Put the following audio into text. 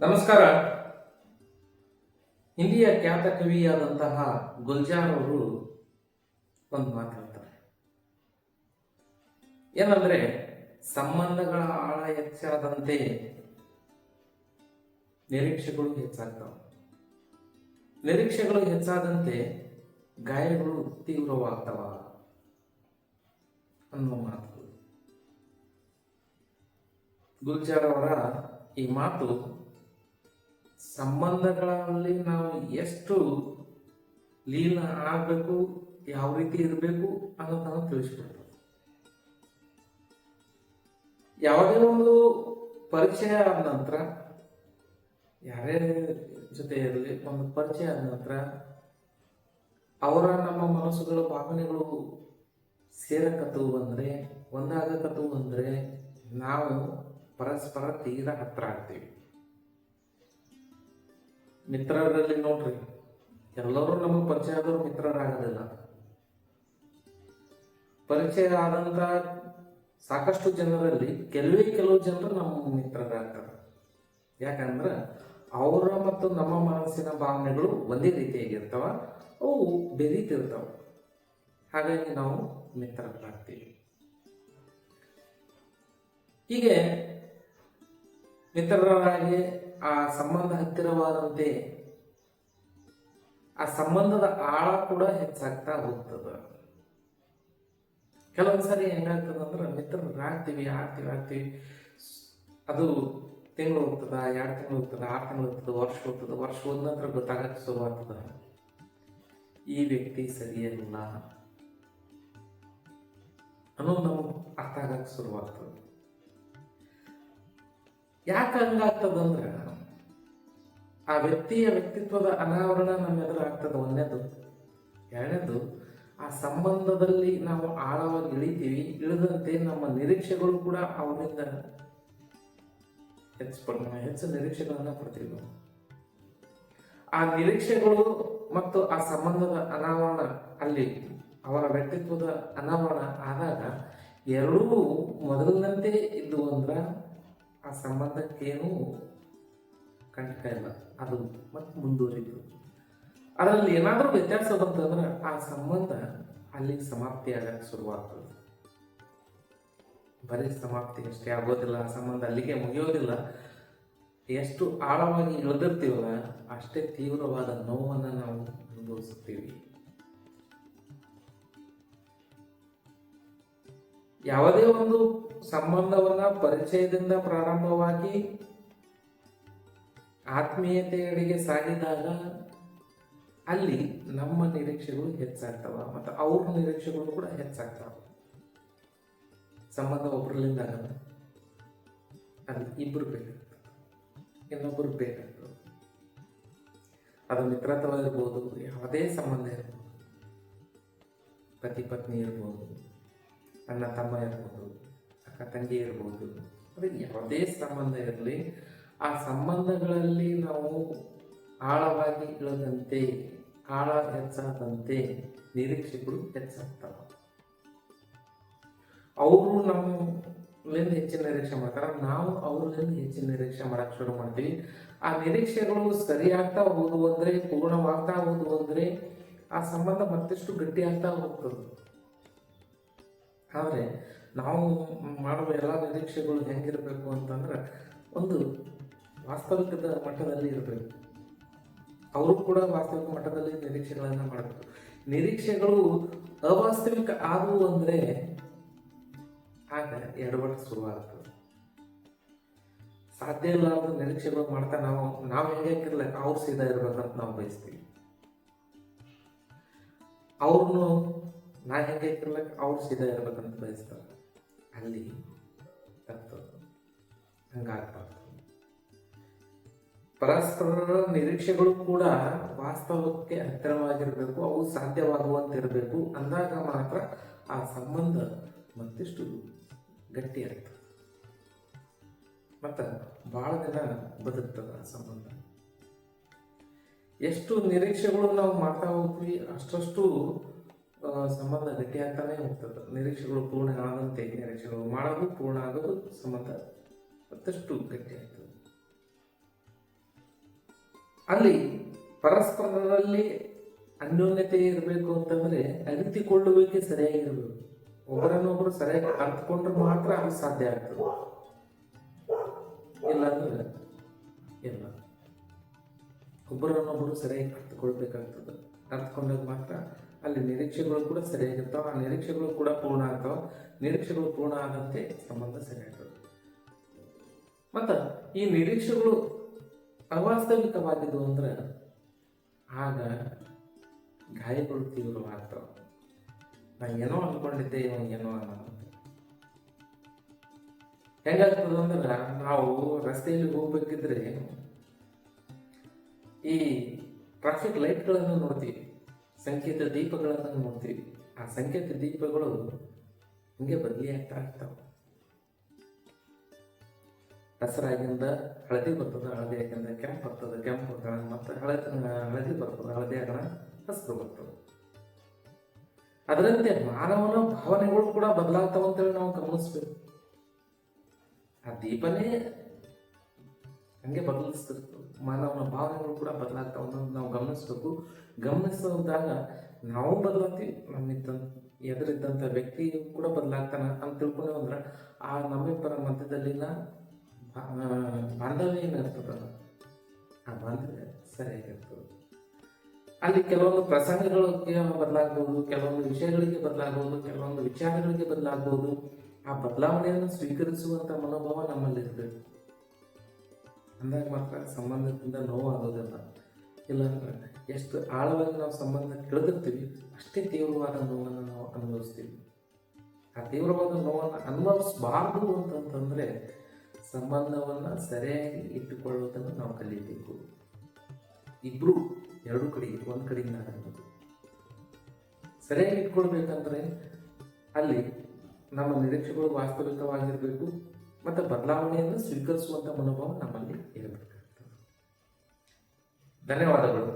ನಮಸ್ಕಾರ. ಹಿಂದಿಯ ಖ್ಯಾತ ಕವಿಯಾದಂತಹ ಗುಲ್ಜಾರ್ ಅವರು ಒಂದು ಮಾತು ಹೇಳ್ತಾರೆ. ಏನಂದ್ರೆ, ಸಂಬಂಧಗಳ ಆಳ ಹೆಚ್ಚಾದಂತೆ ನಿರೀಕ್ಷೆಗಳು ಹೆಚ್ಚಾಗ್ತವೆ, ನಿರೀಕ್ಷೆಗಳು ಹೆಚ್ಚಾದಂತೆ ಗಾಯಗಳು ತೀವ್ರವಾಗ್ತವ ಅನ್ನೋ ಮಾತು. ಗುಲ್ಜಾರ್ ಅವರ ಈ ಮಾತು ಸಂಬಂಧಗಳಲ್ಲಿ ನಾವು ಎಷ್ಟು ಲೀನ ಆಗಬೇಕು, ಯಾವ ರೀತಿ ಇರಬೇಕು ಅನ್ನೋದನ್ನು ತಿಳಿಸ್ಕೊಡ್ತದೆ. ಯಾವುದೇ ಒಂದು ಪರಿಚಯ ಆದ ನಂತರ, ಯಾರೇ ಜೊತೆ ಇರಲಿ, ಒಂದು ಪರಿಚಯ ಆದ ನಂತರ ಅವರ ನಮ್ಮ ಮನಸ್ಸುಗಳ ಭಾವನೆಗಳು ಸೇರಕತ್ತವು ಅಂದರೆ, ಒಂದಾಗಕತ್ತವು ಅಂದರೆ ನಾವು ಪರಸ್ಪರ ತೀರಾ ಹತ್ರ ಆಗ್ತೀವಿ. ಮಿತ್ರರಲ್ಲಿ ನೋಡ್ರಿ, ಎಲ್ಲರೂ ನಮಗೆ ಪರಿಚಯ ಆದವರು ಮಿತ್ರರಾಗೋದಿಲ್ಲ. ಪರಿಚಯ ಆದಂತ ಸಾಕಷ್ಟು ಜನರಲ್ಲಿ ಕೆಲವು ಜನರು ನಮ್ಮ ಮಿತ್ರರಾಗ್ತಾರೆ. ಯಾಕಂದ್ರೆ ಅವರ ಮತ್ತು ನಮ್ಮ ಮನಸ್ಸಿನ ಭಾವನೆಗಳು ಒಂದೇ ರೀತಿಯಾಗಿರ್ತಾವ, ಅವು ಬೆರೀತಿರ್ತಾವ. ಹಾಗಾಗಿ ನಾವು ಮಿತ್ರರಾಗ್ತೀವಿ. ಹೀಗೆ ಮಿತ್ರರಾಗಿ ಆ ಸಂಬಂಧ ಹತ್ತಿರವಾದಂತೆ ಆ ಸಂಬಂಧದ ಆಳ ಕೂಡ ಹೆಚ್ಚಾಗ್ತಾ ಹೋಗ್ತದ. ಕೆಲವೊಂದ್ಸರಿ ಹೆಂಗಾಗ್ತದಂದ್ರೆ, ಮಿತ್ರರಾಗ್ತೀವಿ ಆಗ್ತೀವಿ, ಅದು ತಿಂಗಳು ಹೋಗ್ತದ, 2 ತಿಂಗಳು ಹೋಗ್ತದ, 6 ತಿಂಗಳು ಹೋಗ್ತದ, ವರ್ಷ ಹೋದ ನಂತರ ಗೊತ್ತಾಗಕ್ಕೆ ಶುರುವಾಗ್ತದ, ಈ ವ್ಯಕ್ತಿ ಸರಿಯಿಲ್ಲ ಅನ್ನೋದು ನಮಗೆ ಅರ್ಥ ಆಗಕ್ಕೆ ಶುರುವಾಗ್ತದೆ. ಯಾಕೆ ಹಂಗಾಗ್ತದಂದ್ರೆ, ಆ ವ್ಯಕ್ತಿಯ ವ್ಯಕ್ತಿತ್ವದ ಅನಾವರಣ ನಮ್ಮ ಎದುರು ಆಗ್ತದೆ. ಒಂದೇದು. ಎರಡನೇದು, ಆ ಸಂಬಂಧದಲ್ಲಿ ನಾವು ಆಳವಾಗಿ ಇಳಿದಂತೆ ನಮ್ಮ ನಿರೀಕ್ಷೆಗಳು ಕೂಡ ಅವರಿಂದ ಹೆಚ್ಚು ನಿರೀಕ್ಷೆಗಳನ್ನ ಪಡ್ತೀವಿ. ಆ ನಿರೀಕ್ಷೆಗಳು ಮತ್ತು ಆ ಸಂಬಂಧದ ಅನಾವರಣ, ಅಲ್ಲಿ ಅವರ ವ್ಯಕ್ತಿತ್ವದ ಅನಾವರಣ ಆದಾಗ ಎರಡೂ ಮೊದಲಿನಂತೆ ಇದ್ದು ಅಂದ್ರ ಆ ಸಂಬಂಧಕ್ಕೇನು ಕಂಟಕ ಇಲ್ಲ, ಅದು ಮತ್ತೆ ಮುಂದುವರಿತು. ಅದರಲ್ಲಿ ಏನಾದರೂ ವ್ಯತ್ಯಾಸ ಬಂತಂದ್ರೆ ಆ ಸಂಬಂಧ ಅಲ್ಲಿಗೆ ಸಮಾಪ್ತಿ ಆಗಕ್ಕೆ ಶುರುವಾಗ್ತದೆ. ಬರೀ ಸಮಾಪ್ತಿ ಅಷ್ಟೇ ಆಗೋದಿಲ್ಲ, ಆ ಸಂಬಂಧ ಅಲ್ಲಿಗೆ ಮುಗಿಯೋದಿಲ್ಲ. ಎಷ್ಟು ಆಳವಾಗಿ ಇಳಿದಿರ್ತೀವಲ್ಲ, ಅಷ್ಟೇ ತೀವ್ರವಾದ ನೋವನ್ನು ನಾವು ಅನುಭವಿಸುತ್ತೀವಿ. ಯಾವುದೇ ಒಂದು ಸಂಬಂಧವನ್ನ ಪರಿಚಯದಿಂದ ಪ್ರಾರಂಭವಾಗಿ ಆತ್ಮೀಯತೆಯಡೆಗೆ ಸಾಗಿದಾಗ ಅಲ್ಲಿ ನಮ್ಮ ನಿರೀಕ್ಷೆಗಳು ಹೆಚ್ಚಾಗ್ತವ ಮತ್ತು ಅವ್ರ ನಿರೀಕ್ಷೆಗಳು ಕೂಡ ಹೆಚ್ಚಾಗ್ತವ. ಸಂಬಂಧ ಒಬ್ಬರಲ್ಲಿಂದ ಆಗಲ್ಲ, ಅದು ಇಬ್ಬರು ಬೇಕಾಗ್ತದೆ, ಇನ್ನೊಬ್ಬರು ಬೇಕಾಗ್ತದೆ. ಅದು ಮಿತ್ರತ್ವ ಇರ್ಬೋದು, ಯಾವುದೇ ಸಂಬಂಧ ಇರ್ಬೋದು, ಪತಿ ಪತ್ನಿ ಇರ್ಬೋದು, ಅಣ್ಣ ತಮ್ಮ ಇರ್ಬೋದು, ಅಕ್ಕ ತಂಗಿ ಇರ್ಬೋದು, ಅದಕ್ಕೆ ಯಾವುದೇ ಸಂಬಂಧ ಇರಲಿ, ಆ ಸಂಬಂಧಗಳಲ್ಲಿ ನಾವು ಆಳವಾಗಿ ಇಳದಂತೆ, ಆಳ ಹೆಚ್ಚಾದಂತೆ ನಿರೀಕ್ಷೆಗಳು ಹೆಚ್ಚಾಗ್ತವೆ. ಅವರು ನಮ್ಮಿಂದ ಹೆಚ್ಚಿನ ನಿರೀಕ್ಷೆ ಮಾಡ್ತಾರೆ, ನಾವು ಅವ್ರಿಂದ ಹೆಚ್ಚಿನ ನಿರೀಕ್ಷೆ ಮಾಡಕ್ಕೆ ಶುರು ಮಾಡ್ತೀವಿ. ಆ ನಿರೀಕ್ಷೆಗಳು ಸರಿಯಾಗ್ತಾ ಹೋದವು ಅಂದರೆ, ಪೂರ್ಣವಾಗ್ತಾ ಹೋದವು ಅಂದರೆ ಆ ಸಂಬಂಧ ಮತ್ತಷ್ಟು ಗಟ್ಟಿಯಾಗ್ತಾ ಹೋಗ್ತದೆ. ಆದರೆ ನಾವು ಮಾಡುವ ಎಲ್ಲ ನಿರೀಕ್ಷೆಗಳು ಹೆಂಗಿರಬೇಕು ಅಂತಂದ್ರೆ, ಒಂದು ವಾಸ್ತವಿಕದ ಮಟ್ಟದಲ್ಲಿ ಇರಬೇಕು. ಅವರು ಕೂಡ ವಾಸ್ತವಿಕ ಮಟ್ಟದಲ್ಲಿ ನಿರೀಕ್ಷೆಗಳನ್ನು ಮಾಡಬೇಕು. ನಿರೀಕ್ಷೆಗಳು ಅವಾಸ್ತವಿಕ ಆದವು ಅಂದರೆ ಆಗ ಎಡವಟ್ಟು ಶುರುವಾಗ್ತದೆ. ಸಾಧ್ಯ ಇಲ್ಲಾರ್ದ ನಿರೀಕ್ಷೆಗಳು ಮಾಡ್ತಾ ನಾವು ಹೆಂಗಿರಲ್ಲ, ಅವ್ರು ಸೀದಾ ಇರ್ಬೇಕಂತ ನಾವು ಬಯಸ್ತೀವಿ. ಅವ್ರನ್ನು ನಾ ಹೆಂಗೆ ಇರ್ಲಕ್ಕೆ ಅವ್ರು ಸೀದಾ ಇರ್ಬೇಕಂತ ಬಯಸ್ತಾರೆ. ಅಲ್ಲಿ ಹಂಗಾಗ್ಬಾರ್ದು. ಪರಸ್ಪರರ ನಿರೀಕ್ಷೆಗಳು ಕೂಡ ವಾಸ್ತವಕ್ಕೆ ಹತ್ತಿರವಾಗಿರಬೇಕು, ಅವು ಸಾಧ್ಯವಾಗುವಂತಿರಬೇಕು. ಅಂದಾಗ ಮಾತ್ರ ಆ ಸಂಬಂಧ ಮತ್ತಿಷ್ಟು ಗಟ್ಟಿಯಾಗ್ತದೆ ಮತ್ತು ಬಹಳ ದಿನ ಬದುಕ್ತದೆ ಆ ಸಂಬಂಧ. ಎಷ್ಟು ನಿರೀಕ್ಷೆಗಳು ನಾವು ಮಾಡ್ತಾ ಹೋಗ್ತೀವಿ ಅಷ್ಟಷ್ಟು ಸಂಬಂಧ ಗಟ್ಟಿಯಾಗ್ತಾನೆ ಹೋಗ್ತದೆ. ನಿರೀಕ್ಷೆಗಳು ಪೂರ್ಣ ಆದಂತೆ ನಿರೀಕ್ಷೆಗಳು ಮಾಡೋದು, ಪೂರ್ಣ ಆಗೋದು, ಸಂಬಂಧ ಮತ್ತಷ್ಟು ಗಟ್ಟಿ ಆಗ್ತದೆ. ಅಲ್ಲಿ ಪರಸ್ಪರರಲ್ಲಿ ಅನ್ಯೋನ್ಯತೆ ಇರಬೇಕು ಅಂತಂದ್ರೆ ಅರಿತುಕೊಳ್ಳುವಿಕೆ ಸರಿಯಾಗಿರ್ಬೇಕು. ಒಬ್ಬರನ್ನೊಬ್ಬರು ಸರಿಯಾಗಿ ಅರ್ಥಕೊಂಡ್ರೆ ಮಾತ್ರ ಅದು ಸಾಧ್ಯ ಆಗ್ತದೆ, ಇಲ್ಲಾಂದ್ರೆ ಇಲ್ಲ. ಒಬ್ಬರನ್ನೊಬ್ಬರು ಸರಿಯಾಗಿ ಅರ್ಥಕೊಳ್ಬೇಕಾಗ್ತದೆ. ಅರ್ಥಕೊಂಡಾಗ ಮಾತ್ರ ಅಲ್ಲಿ ನಿರೀಕ್ಷೆಗಳು ಕೂಡ ಸರಿಯಾಗಿರ್ತಾವ, ಆ ನಿರೀಕ್ಷೆಗಳು ಕೂಡ ಪೂರ್ಣ ಆಗ್ತಾವ. ನಿರೀಕ್ಷೆಗಳು ಪೂರ್ಣ ಆದಂತೆ ಸಂಬಂಧ ಸರಿಯಾಗ್ತದೆ. ಮತ್ತು ಈ ನಿರೀಕ್ಷೆಗಳು ಅವಾಸ್ತವಿಕವಾಗಿದ್ದು ಅಂದ್ರೆ ಆಗ ಗಾಯಗಳು ತೀವ್ರವಾಗ್ತಾವ. ನಾನು ಏನೋ ಅನ್ಕೊಂಡಿದ್ದೆ, ಇವ ಏನೋ ಅನ್ನೋದು ಹೆಂಗಾಗ್ತದಂದ್ರೆ, ನಾವು ರಸ್ತೆಯಲ್ಲಿ ಹೋಗ್ಬೇಕಿದ್ರೆ ಈ ಟ್ರಾಫಿಕ್ ಲೈಟ್ಗಳನ್ನು ನೋಡ್ತೀವಿ, ಸಂಕೇತ ದೀಪಗಳನ್ನು ನೋಡ್ತೀವಿ. ಆ ಸಂಕೇತ ದೀಪಗಳು ಹಿಂಗೆ ಬದಲಿ ಆಗ್ತಾ ಇರ್ತಾವ. ಹಸಿರಾಗಿಂದ ಹಳದಿ ಬರ್ತದೆ, ಹಳದಿ ಆಗಿಂದ ಕೆಂಪು ಬರ್ತದೆ, ಕೆಂಪು ಬರ್ತದೆ, ಮತ್ತೆ ಹಳದಿ ಬರ್ತದೆ, ಹಳದಿ ಆಗೋಣ ಹಸಿರು ಬರ್ತದೆ. ಅದರಂತೆ ಮಾನವನ ಭಾವನೆಗಳು ಕೂಡ ಬದಲಾಗ್ತಾವ ಅಂತೇಳಿ ನಾವು ಗಮನಿಸ್ಬೇಕು. ಆ ದೀಪನೇ ಹಂಗೆ ಬದಲಿಸ್ತಿರ್ತದೆ, ಮಾನವನ ಭಾವನೆಗಳು ಕೂಡ ಬದಲಾಗ್ತಾವ ಅನ್ನೋದು ನಾವು ಗಮನಿಸ್ಬೇಕು. ಗಮನಿಸಿದಾಗ ನಾವು ಬದಲಾಗ್ತೀವಿ, ಎದುರಿದ್ದಂಥ ವ್ಯಕ್ತಿ ಕೂಡ ಬದಲಾಗ್ತಾನ ಅಂತ ತಿಳ್ಕೊಂಡೇವು ಅಂದ್ರೆ ಆ ನಮ್ಮಿಬ್ಬರ ಮಧ್ಯದಲ್ಲಿನ ಬಾಂಧವ್ಯ ಏನಿರ್ತದಲ್ಲ, ಆ ಬಾಂಧವ್ಯ ಸರಿಯಾಗಿರ್ತದೆ. ಅಲ್ಲಿ ಕೆಲವೊಂದು ಪ್ರಸಂಗಗಳಿಗೆ ಬದಲಾಗ್ಬೋದು, ಕೆಲವೊಂದು ವಿಷಯಗಳಿಗೆ ಬದಲಾಗ್ಬೋದು, ಕೆಲವೊಂದು ವಿಚಾರಗಳಿಗೆ ಬದಲಾಗ್ಬೋದು. ಆ ಬದಲಾವಣೆಯನ್ನು ಸ್ವೀಕರಿಸುವಂಥ ಮನೋಭಾವ ನಮ್ಮಲ್ಲಿರಬೇಕು. ಅಂದಾಗ ಮಾತ್ರ ಸಂಬಂಧದಿಂದ ನೋವಾಗೋದಿಲ್ಲ. ಇಲ್ಲಾಂದ್ರೆ ಎಷ್ಟು ಆಳವಾಗಿ ನಾವು ಸಂಬಂಧ ತಿಳಿದಿರ್ತೀವಿ ಅಷ್ಟೇ ತೀವ್ರವಾದ ನೋವನ್ನು ನಾವು ಅನುಭವಿಸ್ತೀವಿ. ಆ ತೀವ್ರವಾದ ನೋವನ್ನು ಅನುಭವಿಸಬಾರ್ದು ಅಂತಂತಂದರೆ ಸಂಬಂಧವನ್ನು ಸರಿಯಾಗಿ ಇಟ್ಟುಕೊಳ್ಳೋದನ್ನು ನಾವು ಕಲಿಯಬೇಕು. ಇಬ್ಬರು ಎರಡು ಕಡೆಗೆ, ಒಂದು ಕಡೆಯಿಂದ ಅನ್ನೋದು ಸರಿಯಾಗಿ ಇಟ್ಕೊಳ್ಬೇಕಂದ್ರೆ ಅಲ್ಲಿ ನಮ್ಮ ನಿರೀಕ್ಷೆಗಳು ವಾಸ್ತವಿಕವಾಗಿರಬೇಕು ಮತ್ತು ಬದಲಾವಣೆಯನ್ನು ಸ್ವೀಕರಿಸುವಂಥ ಮನೋಭಾವ ನಮ್ಮಲ್ಲಿ ಇರಬೇಕಾಗ್ತದೆ. ಧನ್ಯವಾದಗಳು.